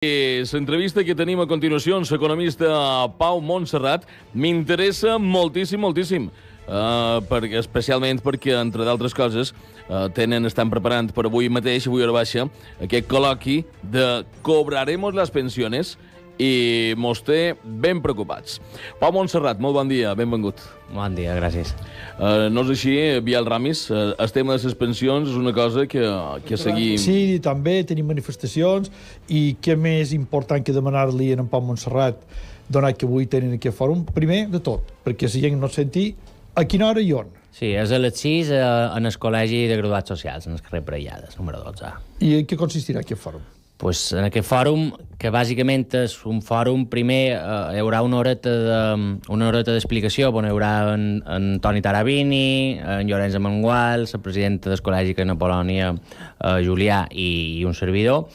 L'entrevista que tenim a continuació amb l'economista Pau Montserrat m'interessa moltíssim, especialment perquè, entre d'altres coses, estan preparant per avui mateix, avui a hora baixa, aquest col·loqui de Cobraremos las pensiones i mos té ben preocupats. Pau Montserrat, molt bon dia, benvingut. Bon dia, gràcies. No és així, Biel Ramis, el tema de les pensions és una cosa que seguim... Sí, també tenim manifestacions i què més important que demanar-li a en Pau Montserrat, donat que avui tenen aquest fòrum, primer de tot, perquè la gent no senti a quina hora i on. Sí, és a les 6 en el Col·legi de Graduats Socials, en el carrer Parellades, número 12. I en què consistirà aquest fòrum? Pues en aquest fòrum, que bàsicament és un fòrum, primer hi haurà una horeta d'explicació, on hi haurà en Toni Tarabini, en Llorenç Amengual, la presidenta del Col·legi de Napolònia, Julià, i un servidor.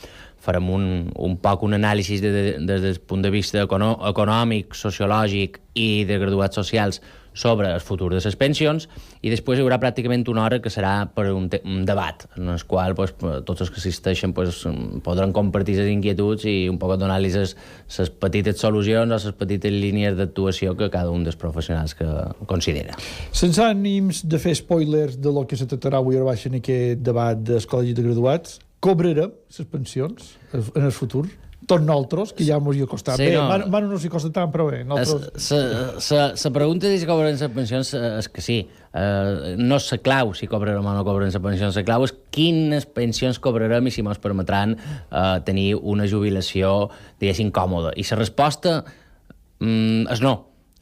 Farem un poc un anàlisi des del punt de vista econòmic, sociològic i de graduats socials sobre el futur de les pensions, i després hi haurà pràcticament una hora que serà per un debat, en el qual tots els que assisteixen podran compartir les inquietuds i un poc donar-los les petites solucions o les petites línies d'actuació que cada un dels professionals que considera. Sense ànims de fer spoilers de lo que se tractarà avui a baix en aquest debat del Col·legi de Graduats, cobrarem les pensions en el futur? Tots nosaltres, que ja mos hi ha costat. Sí, bé, no. Manu no s'hi costa tant, però bé. La pregunta de si cobrarem les pensions és que sí. No és la clau si cobrarem o no cobrarem les pensions. La clau és quines pensions cobrarem i si ens permetran tenir una jubilació, diguéssim, còmoda. I la resposta és no.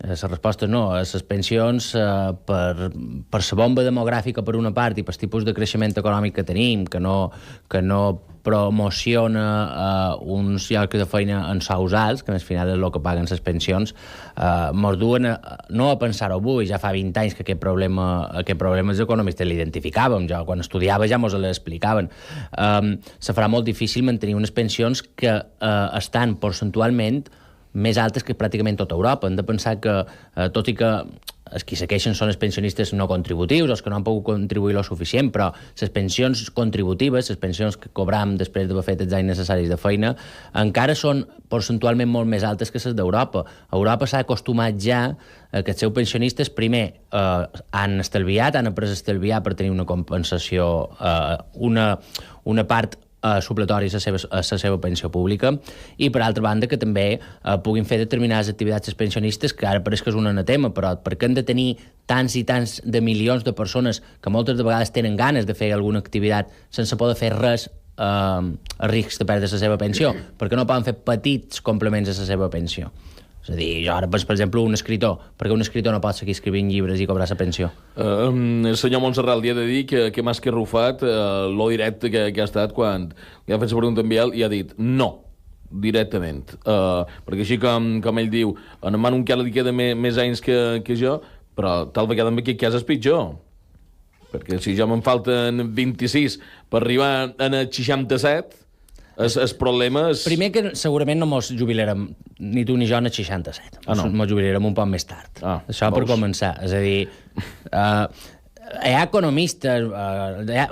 La resposta és no. Les pensions, per la bomba demogràfica per una part i per tipus de creixement econòmic que tenim, que no promociona uns llocs de feina en sous alts, que al final és el que paguen les pensions, mos duen no a pensar-ho avui, ja fa 20 anys que aquest problema els economistes l'identificàvem, ja quan estudiava ja mos l'explicaven. Se farà molt difícil mantenir unes pensions que estan percentualment més altes que pràcticament tota Europa. Hem de pensar que, tot i que els qui se queixen són els pensionistes no contributius, els que no han pogut contribuir lo suficient, però les pensions contributives, les pensions que cobram després d'haver fet els anys necessaris de feina, encara són percentualment molt més altes que les d'Europa. Europa s'ha acostumat ja que els seus pensionistes, primer, han estalviat, han après a estalviar per tenir una compensació, una part supletori a la seva pensió pública, i per altra banda que també puguin fer determinades activitats els pensionistes, que ara pareix que és un anatema, però perquè hem de tenir tants i tants de milions de persones que moltes de vegades tenen ganes de fer alguna activitat sense poder fer res a risc de perdre la seva pensió, perquè no poden fer petits complements a la seva pensió. És a dir, jo ara, per exemple, un escritor, perquè un escritor no pot seguir escrivint llibres i cobrar la pensió. El senyor Montserrat li ha de dir que més que arrufat, lo directe que ha estat quan li ha fet la pregunta amb ell i ha dit no, directament. Perquè així com ell diu, en Manu encara li queda més anys que jo, però tal vegada en aquest cas és pitjor. Perquè si jo me'n falten 26 per arribar a 67... El problema és... Primer que segurament no mos jubilarem, ni tu ni jo, en el 67. No? Mos jubilarem un poc més tard. Això per començar. És a dir, hi ha economistes...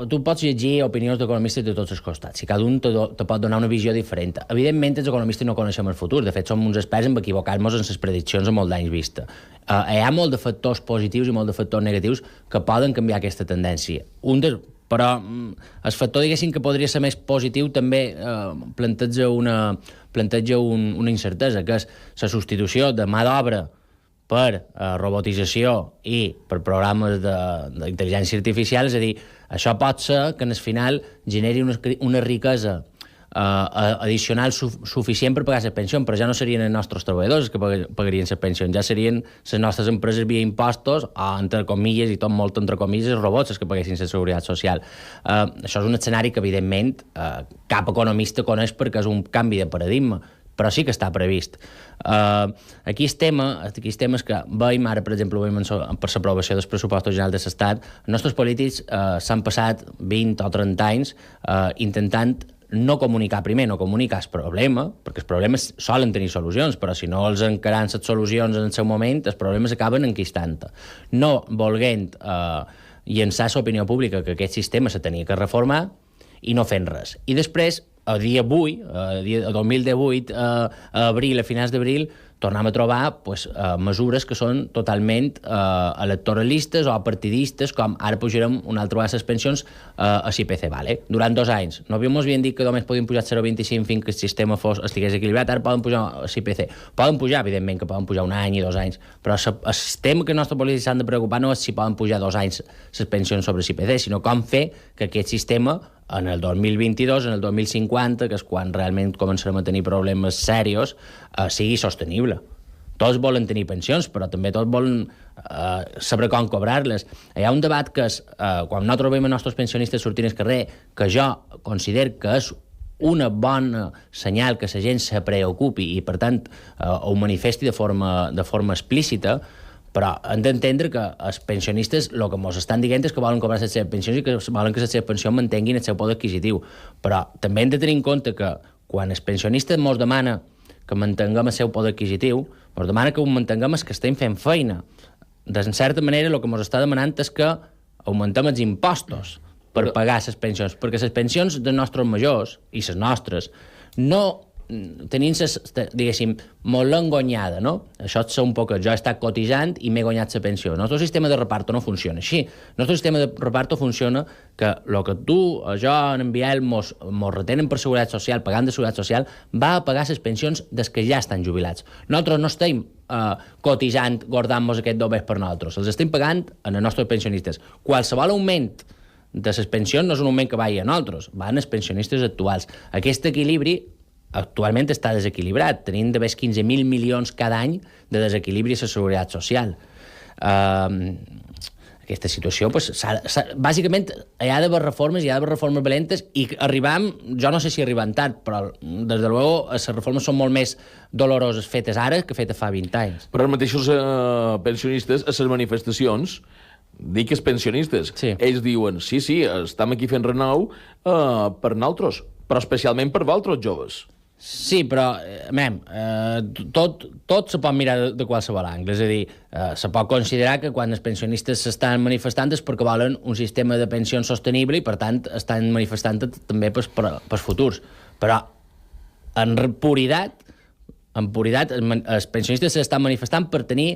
tu pots llegir opinions d'economistes de tots els costats, i cada un te pot donar una visió diferent. Evidentment, els economistes no coneixem el futur. De fet, som uns experts en equivocar-nos en les prediccions a molt d'anys vista. Hi ha molt de factors positius i molt de factors negatius que poden canviar aquesta tendència. Però el factor, diguéssim, que podria ser més positiu també planteja una incertesa, que és la substitució de mà d'obra per robotització i per programes d'intel·ligència artificial. És a dir, això pot ser que en el final generi una riquesa addicional suficient per pagar les pensions, però ja no serien els nostres treballadors que pagarien les pensions, ja serien les nostres empreses via impostos, o entre comilles, i tot molt entre comilles, els robots que paguessin la seguretat social. Això és un escenari que, evidentment, cap economista coneix perquè és un canvi de paradigma, però sí que està previst. Aquí el tema és que veiem ara, per exemple, per l'aprovació dels pressupostos generals de l'Estat, els nostres polítics s'han passat 20 o 30 anys intentant no comunicar el problema, perquè els problemes solen tenir solucions, però si no els encaran les solucions en el seu moment, els problemes acaben enquistant. No volent llençar l'opinió pública que aquest sistema se tenia que reformar i no fent res. I després a dia 8, a 2018, a abril, a finals d'abril, tornem a trobar mesures que són totalment electoralistes o partidistes, com ara pujarem una altra vegada les pensions a l'IPC, vale? Durant 2 anys. No havien dit que només podien pujar 0,25 fins que el sistema estigués equilibrat, ara poden pujar a l'IPC. Poden pujar, evidentment, que poden pujar 1 any i 2 anys, però el tema que els nostres polítics s'han de preocupar no és si poden pujar 2 anys les pensions sobre l'IPC, sinó com fer que aquest sistema en el 2022, en el 2050, que és quan realment començarem a tenir problemes serios, sigui sostenible. Tots volen tenir pensions, però també tots volen saber com cobrar-les. Hi ha un debat que és, quan nosaltres veiem els nostres pensionistes sortint al carrer, que jo considero que és una bona senyal que la gent se preocupi i, per tant, ho manifesti de forma explícita, però hem d'entendre que els pensionistes el que ens estan dient és que volen cobrar les seves pensions i que volen que les seves pensions mantinguin el seu poder adquisitiu. Però també hem de tenir en compte que quan els pensionistes ens demana que mantinguem el seu poder adquisitiu, ens demana que ho mantinguem els que estem fent feina. De certa manera, el que ens està demanant és que augmentem els impostos per pagar les pensions, perquè les pensions dels nostres majors i les nostres no tenint, diguéssim, molt l'engonyada, no? Això és un poc que jo he estat cotitzant i m'he guanyat la pensió. El nostre sistema de reparto no funciona així. El nostre sistema de reparto funciona que el que tu, jo, en Biel, mos retenen per seguretat social, pagant de seguretat social, va a pagar les pensions des que ja estan jubilats. Nosaltres no estem cotitzant, guardant-nos aquest doblers per nosaltres. Els estem pagant en els nostres pensionistes. Qualsevol augment de les pensions no és un augment que vagi a nosaltres, van als pensionistes actuals. Aquest equilibri actualment està desequilibrat. Tenim d'haver 15.000 milions cada any de desequilibri a la seguretat social. Aquesta situació, bàsicament, hi ha d'haver reformes, hi ha d'haver reformes valentes i arribam, jo no sé si arribem tard, però, des de luego, les reformes són molt més doloroses fetes ara que fetes fa 20 anys. Però els mateixos pensionistes, a les manifestacions, dic els pensionistes, sí. Ells diuen, sí, estem aquí fent renou per nosaltres, però especialment per vosaltres, joves. Sí, però, tot se pot mirar de qualsevol angle. És a dir, se pot considerar que quan els pensionistes s'estan manifestant és perquè volen un sistema de pensions sostenible i, per tant, estan manifestant també pels futurs. Però, en puritat, els pensionistes s'estan manifestant per tenir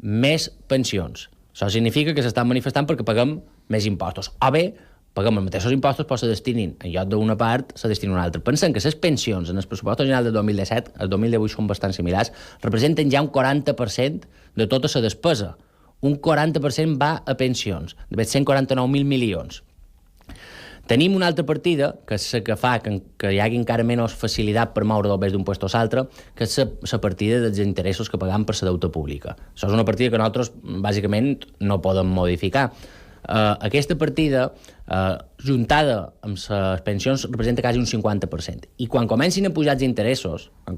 més pensions. Això significa que s'estan manifestant perquè paguem més impostos. O bé, paguem els mateixos impostos, però se destinin, en lloc d'una part, se destinen a una altra. Pensem que les pensions en el pressupost general de 2017, el 2018 són bastant similars, representen ja un 40% de tota la despesa. Un 40% va a pensions, de 149.000 milions. Tenim una altra partida, que és la que fa que hi hagi encara menys facilitat per moure doblers d'un lloc a l'altre, que és la partida dels interessos que pagam per la deuta pública. Això és una partida que nosaltres, bàsicament, no podem modificar. Aquesta partida, juntada amb les pensions, representa quasi un 50%. I quan comencin a pujar els interessos, que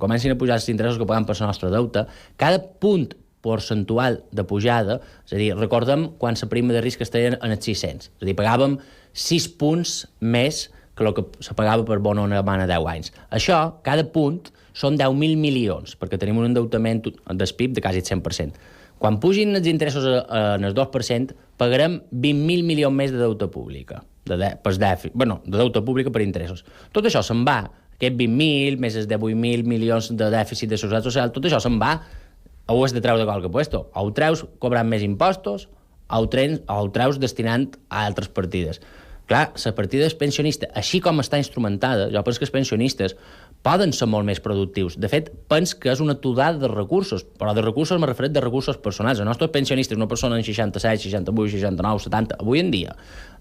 pagam per la nostra deuta, cada punt percentual de pujada, és a dir, recordem quan la prima de risc estaria en els 600, és a dir, pagàvem 6 punts més que el que se pagava per bona una mana 10 anys. Això, cada punt, són 10.000 milions, perquè tenim un endeutament del PIB de quasi el 100%. Quan pugin els interessos en el 2%, pagarem 20.000 milions més de deuta pública, de deuta pública per interessos. Tot això se'n va, aquest 20.000, més els 18.000 milions de dèficit de seguretat social, tot això se'n va, ho has de treure de qualque puesto. O ho treus cobrant més impostos, o ho treus destinant a altres partides. Clar, la partida dels pensionistes, així com està instrumentada, jo penso que els pensionistes poden ser molt més productius. De fet, penso que és una todada de recursos, però de recursos m'he referit de recursos personals. El nostre pensionista, una persona en 67, 68, 69, 70, avui en dia,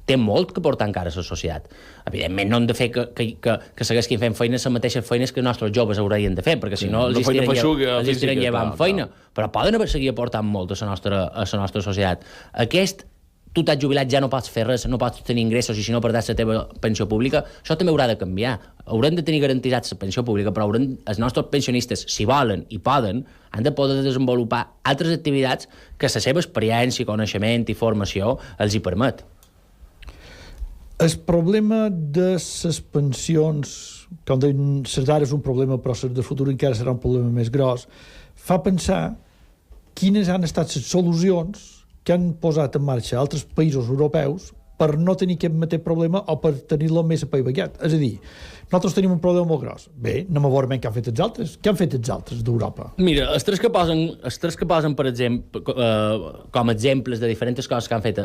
té molt que portar encara a la societat. Evidentment, no hem de fer que segueixin fent feines les mateixes feines que els nostres joves haurien de fer, perquè si no els estiren llevant feina. Però poden seguir aportant molt a la nostra societat. Tu t'has jubilat, ja no pots fer res, no pots tenir ingressos i si no perdràs la teva pensió pública, això també haurà de canviar. Haurem de tenir garantitzats la pensió pública, però els nostres pensionistes, si volen i poden, han de poder desenvolupar altres activitats que la seva experiència, coneixement i formació els hi permet. El problema de les pensions, com deien, les d'ara és un problema, però les de futur encara serà un problema més gros, fa pensar quines han estat les solucions que han posat en marxa altres països europeus per no tenir aquest mateix problema o per tenir-lo més apaivagat. És a dir, nosaltres tenim un problema molt gros. Bé, anem a veure què han fet els altres. Què han fet els altres d'Europa? Mira, els tres que posen per exemple, com exemples de diferents coses que han fet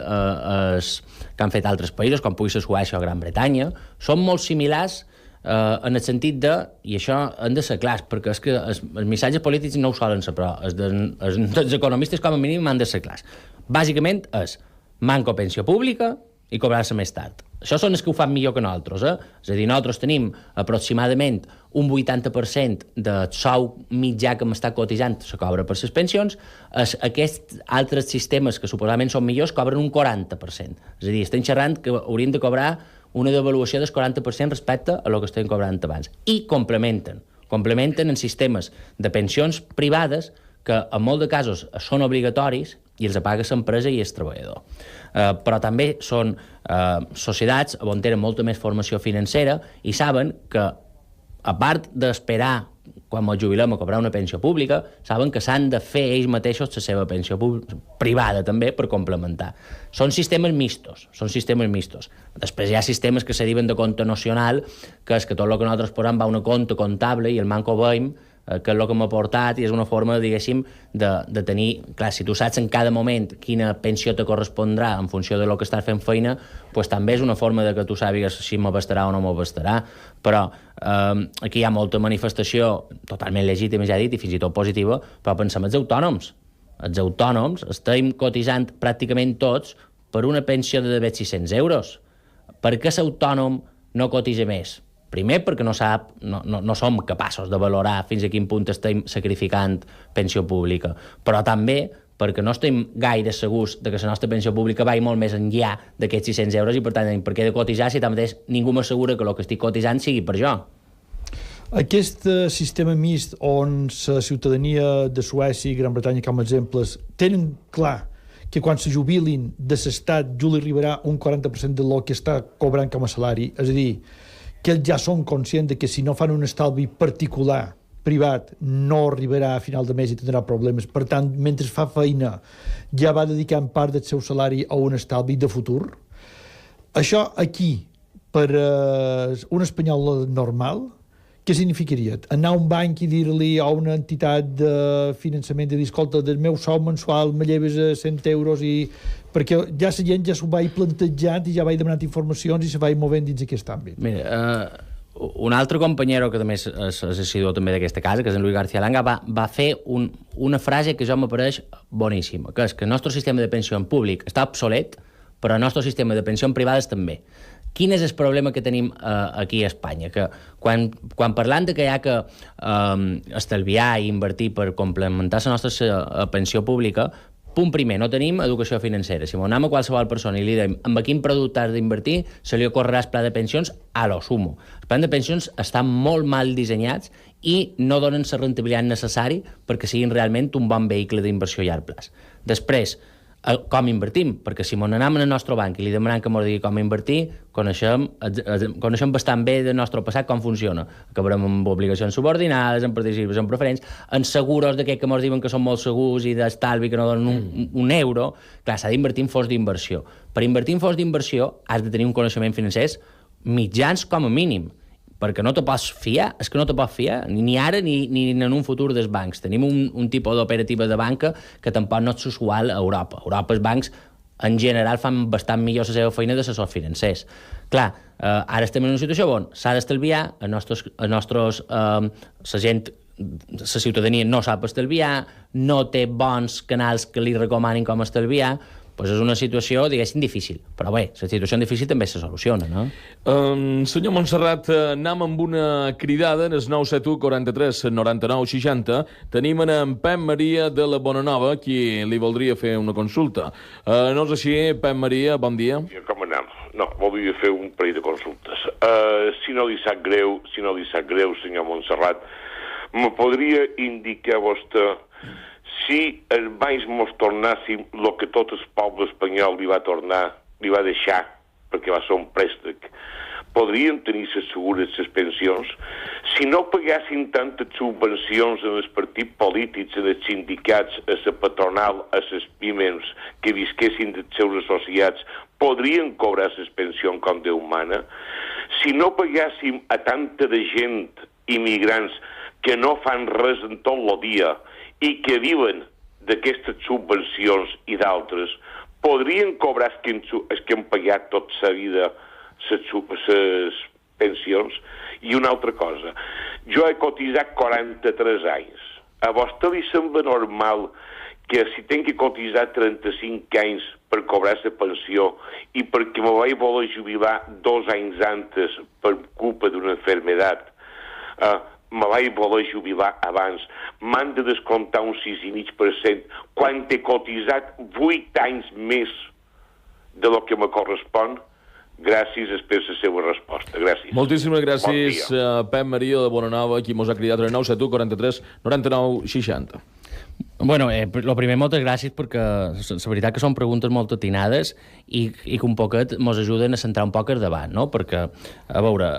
altres països, com pugui ser Suècia o Gran Bretanya, són molt similars en el sentit de, i això han de ser clars, perquè és que els missatges polítics no ho solen ser, però els economistes com a mínim han de ser clars. Bàsicament és manco pensió pública i cobrar-se més tard. Això són els que ho fan millor que nosaltres. És a dir, nosaltres tenim aproximadament un 80% de sou mitjà que m'està cotitzant se cobra per les pensions. Aquests altres sistemes que suposadament són millors cobren un 40%. És a dir, estem xerrant que haurien de cobrar una devaluació del 40% respecte a el que estem cobrant abans. I complementen en sistemes de pensions privades que en molts de casos són obligatoris i els paga l'empresa i el treballador. Però també són societats on tenen molta més formació financera i saben que, a part d'esperar quan ens jubilem a cobrar una pensió pública, saben que s'han de fer ells mateixos la seva pensió privada també per complementar. Són sistemes mixtos. Després hi ha sistemes que se diuen de compte nacional, que és que tot el que nosaltres posem va a una compte comptable i el manco veiem que és el que m'ha portat i és una forma, diguéssim, de tenir... Clar, si tu saps en cada moment quina pensió te correspondrà en funció de lo que estàs fent feina, doncs també és una forma de que tu sàpigues si m'abastarà o no m'abastarà. Però aquí hi ha molta manifestació totalment legítima, ja he dit, i fins i tot positiva, però pensem els autònoms. Els autònoms estem cotitzant pràcticament tots per una pensió de 600 euros. Per què l'autònom no cotitza més? Primer, perquè no som capaços de valorar fins a quin punt estem sacrificant pensió pública, però també perquè no estem gaire segurs de que la nostra pensió pública vagi molt més enllà d'aquests 600 euros i, per tant, per què he de cotitzar si tanmateix ningú m'assegura que el que estic cotitzant sigui per jo. Aquest sistema mixt on la ciutadania de Suècia i Gran Bretanya, com a exemples, tenen clar que quan se jubilin de l'Estat jo li arribarà un 40% del que està cobrant com a salari, és a dir, que ells ja són conscients de que si no fan un estalvi particular, privat, no arribarà a final de mes i tindrà problemes. Per tant, mentre fa feina, ja va dedicant part del seu salari a un estalvi de futur. Això aquí, per un espanyol normal, què significaria? Anar a un banc i dir-li a una entitat de finançament de dir, escolta, del meu sou mensual me lleves a 100 euros i... perquè ja la gent ja s'ho va plantejant i ja va demanant informacions i se va movent dins aquest àmbit. Mira, un altre companyero que també és assidor també d'aquesta casa, que és en Luis García Langa, va fer una frase que jo m'apareix boníssima, que és que el nostre sistema de pensió en públic està obsolet, però el nostre sistema de pensió en privades també. Quin és el problema que tenim aquí a Espanya? Que quan parlant de que hi ha que estalviar i invertir per complementar la nostra pensió pública, punt primer, no tenim educació financera. Si anem a qualsevol persona i li diem amb quin producte has d'invertir, se li ocorrerà el pla de pensions a lo sumo. Els plans de pensions estan molt mal dissenyats i no donen la rentabilitat necessari perquè siguin realment un bon vehicle d'inversió a llarg plaç. Després, com invertim? Perquè si ens anem al nostre banc i li demanem que ens digui com invertir, coneixem bastant bé del nostre passat com funciona. Acabarem amb obligacions subordinades, amb participacions preferents, en seguros d'aquests que ens diuen que són molt segurs i d'estalvi que no donen un euro. Clar, s'ha d'invertir en fons d'inversió. Per invertir en fons d'inversió has de tenir un coneixement financers mitjans com a mínim, perquè no te pots fiar, és que no te pots fiar, ni ara ni en un futur dels bancs. Tenim un tipus d'operativa de banca que tampoc no és usual a Europa. A Europa els bancs, en general, fan bastant millor la seva feina d'assessors financers. Clar, ara estem en una situació on s'ha d'estalviar, la ciutadania no sap estalviar, no té bons canals que li recomanin com estalviar, doncs és una situació, diguéssim, difícil. Però bé, la situació difícil també se soluciona, no? Senyor Montserrat, anem amb una cridada en el 971 43 99 60. Tenim en Pep Maria de la Bonanova, qui li voldria fer una consulta. No és així, Pep Maria, bon dia. Com anem? No, voldria fer un parell de consultes. Si no li sap greu, senyor Montserrat, me podria indicar vostè si els bancs mos tornàssim el que tot el poble espanyol li va deixar, perquè va ser un préstec, podrien tenir segures les pensions? Si no pagassin tantes subvencions en els partits polítics, en els sindicats, a la patronal, a les pimes, que visquessin dels seus associats, podrien cobrar les pensions com Déu mana. Si no pagàssim a tanta de gent, immigrants, que no fan res en tot el dia i que viuen d'aquestes subvencions i d'altres, podrien cobrar els que han pagat tota la vida les pensions. I una altra cosa, jo he cotitzat 43 anys. A vostè li sembla normal que si tenc que cotitzar 35 anys per cobrar la pensió i perquè me vaig voler jubilar 2 anys antes per culpa d'una enfermedad, me vaig voler jubilar abans, m'han de descomptar un 6,5% quan he cotitzat 8 anys més de lo que me correspon? Gràcies, espero la seva resposta. Gràcies. Moltíssimes gràcies, Pep Maria de Bonanova, qui mos ha cridat al 971 43 99 60. Bueno, lo primer, moltes gràcies, perquè la veritat que són preguntes molt atinades i que un poquet mos ajuden a centrar un poc el debat, no? Perquè, a veure,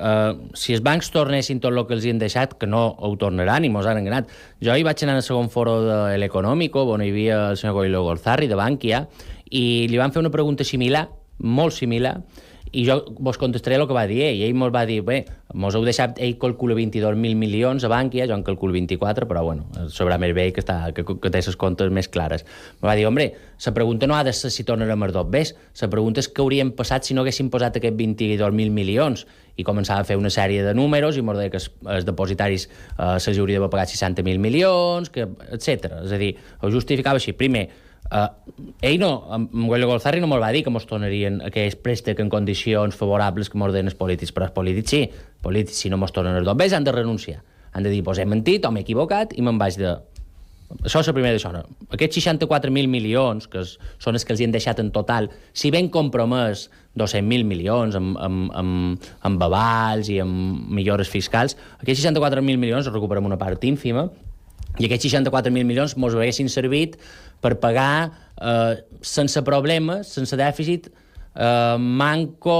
si els bancs tornessin tot el que els hi han deixat, que no ho tornaran i mos han enganat. Jo hi vaig anar al segon foro de l'Econòmico, on hi havia el senyor Goilo Golzarri, de Bankia, i li van fer una pregunta similar, molt similar, i jo vos contestaré el que va dir ell. Ell mos va dir, bé, mos heu deixat, ell calcula 22.000 milions a Bankia, jo en calculo 24, però bueno, sabrà més bé que té les comptes més clares. Me va dir, hombre, la pregunta no ha de ser si tornarem els 2 bés, la pregunta és què hauríem passat si no haguéssim posat aquests 22.000 milions. I començava a fer una sèrie de números i mos deia que els depositaris se'ls hauria d'haver pagat 60.000 milions, etc. És a dir, ho justificava així. Primer, ell no, Goilo Golzarri no me'l va dir que mos tornarien aquells préstecs en condicions favorables que mos deien els polítics, però els polítics sí. Els polítics, si no mos tornen els 2 bés, han de renunciar. Han de dir, pues he mentit o m'he equivocat i me'n vaig de... Això és la primera d'això. Aquests 64.000 milions, que són els que els hi han deixat en total, si ben compromès 200.000 milions amb avals i amb millores fiscals, aquests 64.000 milions els recuperem una part ínfima, i aquests 64.000 milions mos haguessin servit per pagar sense problemes, sense dèficit, manco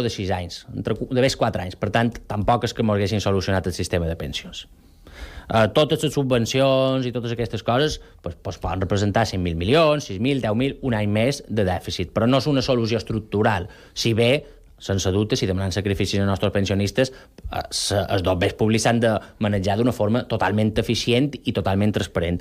de 6 anys, de més 4 anys. Per tant, tampoc és que mos haguessin solucionat el sistema de pensions. Totes les subvencions i totes aquestes coses poden representar 100.000 milions, 6.000, 10.000, un any més de dèficit, però no és una solució estructural. Si bé, sense dubte, si demanen sacrificis als nostres pensionistes, els 2 bés públics s'han de manejar d'una forma totalment eficient i totalment transparent.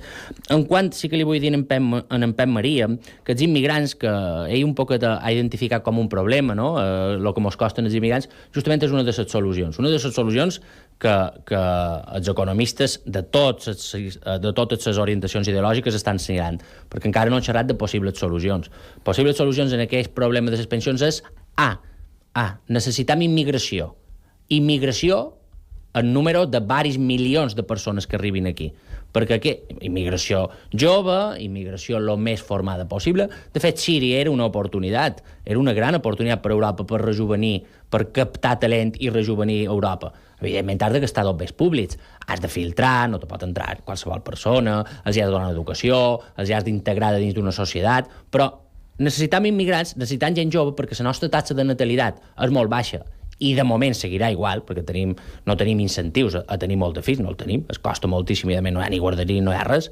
En quant sí que li vull dir en Pep Maria, que els immigrants, que ell un poc ha identificat com un problema, no? El que mos costen els immigrants, justament és una de les solucions. Una de les solucions que els economistes de totes les orientacions ideològiques estan assenyalant, perquè encara no han xerrat de possibles solucions. Possibles solucions en aquest problema de les pensions és necessitem immigració. Immigració en número de varis milions de persones que arribin aquí. Perquè immigració jove, immigració el més formada possible. De fet, Síria era una oportunitat, era una gran oportunitat per Europa per rejuvenir, per captar talent i rejuvenir Europa. Evidentment, has de gastar 2 bés públics. Has de filtrar, no te pot entrar qualsevol persona, els has de donar educació, els has d'integrar dins d'una societat, però necessitem immigrants, necessitem gent jove, perquè la nostra taxa de natalitat és molt baixa i de moment seguirà igual, perquè no tenim incentius a tenir molt de fills, no el tenim, es costa moltíssim i a més no hi ha ni guarderia, no hi ha res.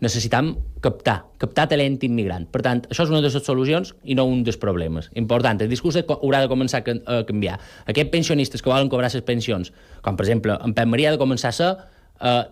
Necessitem captar talent immigrant. Per tant, això és una de les solucions i no un dels problemes. Important, el discurs haurà de començar a canviar. Aquests pensionistes que volen cobrar les pensions, com per exemple en Pep Maria, ha de començar a ser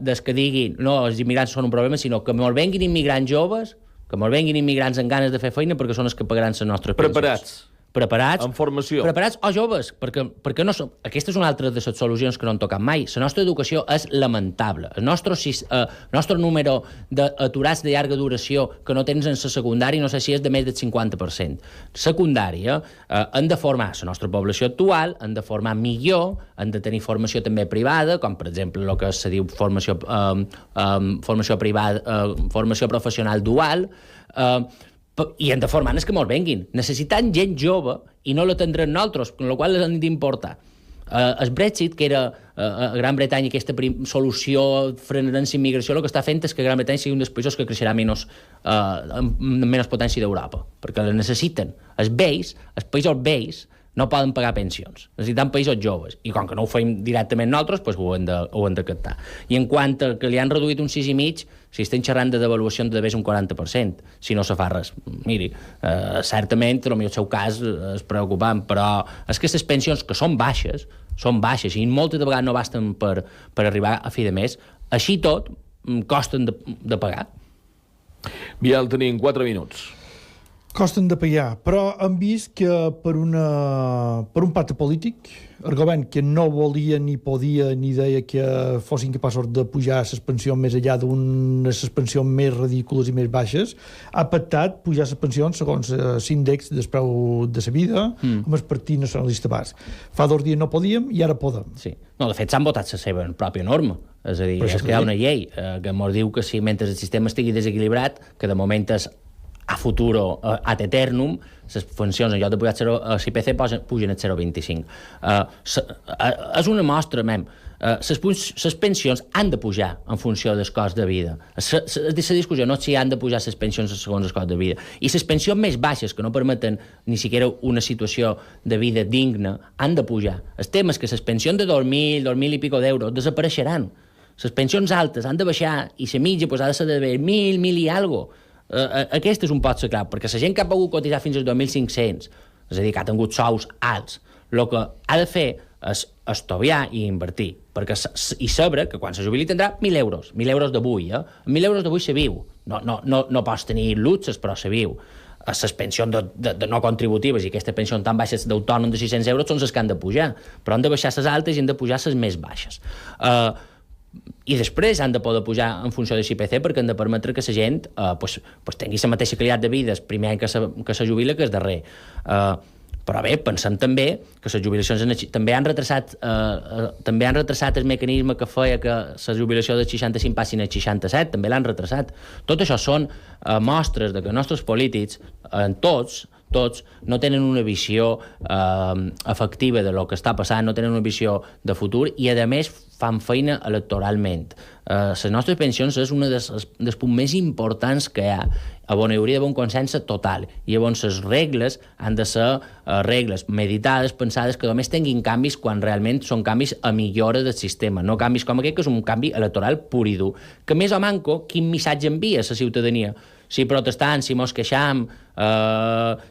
des que diguin no, els immigrants són un problema, sinó que molt venguin immigrants joves, que ens venguin immigrants amb ganes de fer feina perquè són els que pagaran les nostres pensions. Preparats. En formació. Preparats o joves, perquè no som... Aquesta és una altra de les solucions que no han tocat mai. La nostra educació és lamentable. El nostre número d'aturats de llarga duració que no tens en la secundària no sé si és de més del 50%. Secundària, han de formar la nostra població actual, han de formar millor, han de tenir formació també privada, com per exemple el que se diu formació privada, formació professional dual, i hem de formar els que mos venguin. Necessitem gent jove i no la tindrem nosaltres, amb la qual les hem d'importar. El Brexit, que era a Gran Bretanya aquesta solució frenant la immigració, el que està fent és que Gran Bretanya sigui un dels països que creixerà menys potència d'Europa, perquè la necessiten. Els països vells no poden pagar pensions. Necessitem països joves. I com que no ho feim directament nosaltres, doncs ho hem de captar. I en quant a que li han reduït un 6,5, si estem xerrant de devaluació de més un 40%, si no se fa res. Miri, certament, el seu cas és preocupant, però és que aquestes pensions, que són baixes, i moltes de vegades no basten per arribar a fi de mes, així tot costen de pagar. Biel, tenim 4 minuts. Costen de pagar, però hem vist que per un pacte polític, el govern que no volia ni podia ni deia que fossin capaços de pujar les pensions més enllà d'unes pensions més ridícules i més baixes, ha pactat pujar les pensions segons l'índex del preu de la vida amb el Partit Nacionalista Basc. Fa 2 dies no podíem i ara podem. Sí. No, de fet, s'han votat la seva pròpia norma. És a dir, és que hi ha una llei que ens diu que si mentre el sistema estigui desequilibrat, que de moment és a futuro, ad eternum, les funcions en lloc de pujar a l'IPC pugen al 0,25. És una mostra, les pensions han de pujar en funció del cost de vida. La discussió no és si han de pujar les pensions segons el cost de vida. I les pensions més baixes, que no permeten ni siquiera una situació de vida digna, han de pujar. El tema és que les pensions de 2.000 i pico d'euros desapareixeran. Les pensions altes han de baixar i la mitja ha de ser de 1.000 i alguna cosa. Aquest és un pot ser clau, perquè la gent que ha pogut cotitzar fins als 2.500, és a dir, que ha tingut sous alts, el que ha de fer és estoviar i invertir, i saber que quan se jubili tindrà 1.000 euros, 1.000 euros d'avui, amb 1.000 euros d'avui se viu, no pots tenir luxes, però se viu. Les pensions de no contributives i aquestes pensions tan baixes d'autònom de 600 euros són les que han de pujar, però han de baixar les altes i han de pujar les més baixes. I després han de poder pujar en funció de l'IPC perquè han de permetre que la gent tingui la mateixa qualitat de vida el primer any que se jubila que el darrer. Però bé, pensem també que les jubilacions també han retrasat el mecanisme que feia que la jubilació dels 65 passin als 67, també l'han retrasat. Tot això són mostres de que els nostres polítics, tots, no tenen una visió efectiva de lo que està passant, no tenen una visió de futur i, a més, fan feina electoralment. Les nostres pensions és un dels punts més importants que hi ha, on hi hauria d'haver un consens total. I llavors les regles han de ser regles meditades, pensades, que només tinguin canvis quan realment són canvis a millora del sistema, no canvis com aquest, que és un canvi electoral pur i dur. Que més o manco, quin missatge envia a la ciutadania? Si protestant, si mos queixam,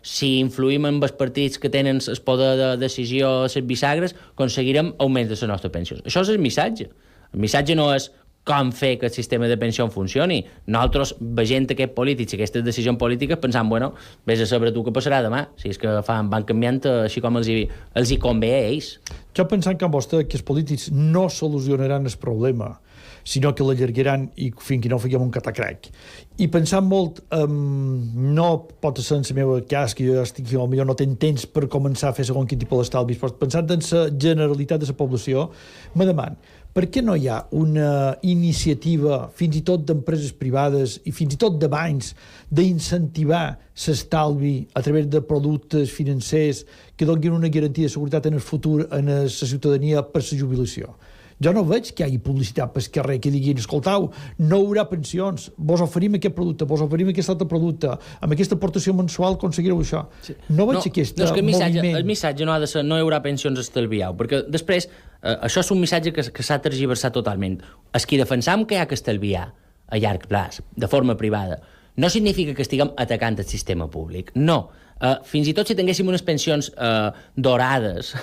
si influïm en els partits que tenen el poder de decisió a les bisagres, aconseguirem augment de les nostres pensions. Això és el missatge. El missatge no és com fer que el sistema de pensió funcioni. Nosaltres, veient aquests polítics i aquestes decisions polítiques, pensant, vés a saber tu què passarà demà, si és que van canviant així com els hi convé a ells. Jo pensant que amb vostè que els polítics no solucionaran el problema, sinó que l'allargaran i fins que no fèiem un catacrac. I pensant molt, no pot ser en el meu cas, que jo estic, potser no tenc temps per començar a fer segon quin tipus d'estalvis, però pensant en la generalitat de la població, me deman, per què no hi ha una iniciativa, fins i tot d'empreses privades i fins i tot de bancs, d'incentivar l'estalvi a través de productes financers que donin una garantia de seguretat en el futur a la ciutadania per la jubilació? Jo no veig que hi hagi publicitat pel carrer que diguin, escoltau, no hi haurà pensions, vos oferim aquest producte, vos oferim aquest altre producte, amb aquesta aportació mensual aconseguireu això. Sí. No veig aquest moviment. El missatge no ha de ser no hi haurà pensions, estalviau, perquè després això és un missatge que s'ha tergiversat totalment. Els qui defensam que hi ha que estalviar a llarg plaç, de forma privada, no significa que estiguem atacant el sistema públic, no. Fins i tot si tinguéssim unes pensions dorades,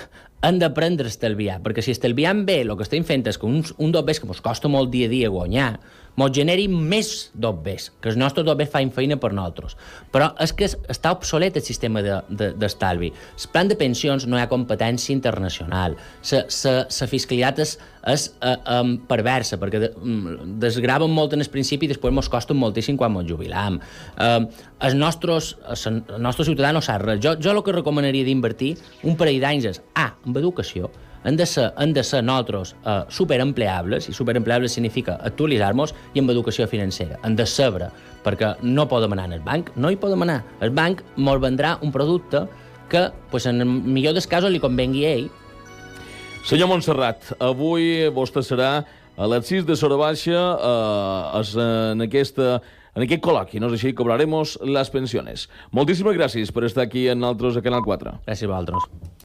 han d'aprendre a estalviar, perquè si estalviem bé, el que estem fent és que un dobbers que ens costa molt dia a dia guanyar, ens generi més dobbers, que els nostres dobbers fan feina per nosaltres. Però és que està obsolet el sistema d'estalvi. El plan de pensions no hi ha competència internacional. La fiscalitat és perversa, perquè desgraven molt en el principi i després ens costen moltíssim quan ens jubilam. El nostre ciutadà no sap res. Jo el que recomanaria d'invertir un parell d'anys és, en educació, han de ser nosaltres superempleables, i superempleables significa actualitzar-nos, i amb educació financera. Han de saber, perquè no podem anar al banc, no hi podem anar. El banc ens vendrà un producte que, en el millor dels casos, li convengui a ell. Senyor Montserrat, avui vostè serà a les 6 de Sora Baixa en aquest col·loqui, no és així? Cobraremos las pensiones. Moltíssimes gràcies per estar aquí en nosaltres a Canal 4. Gràcies a vosaltres.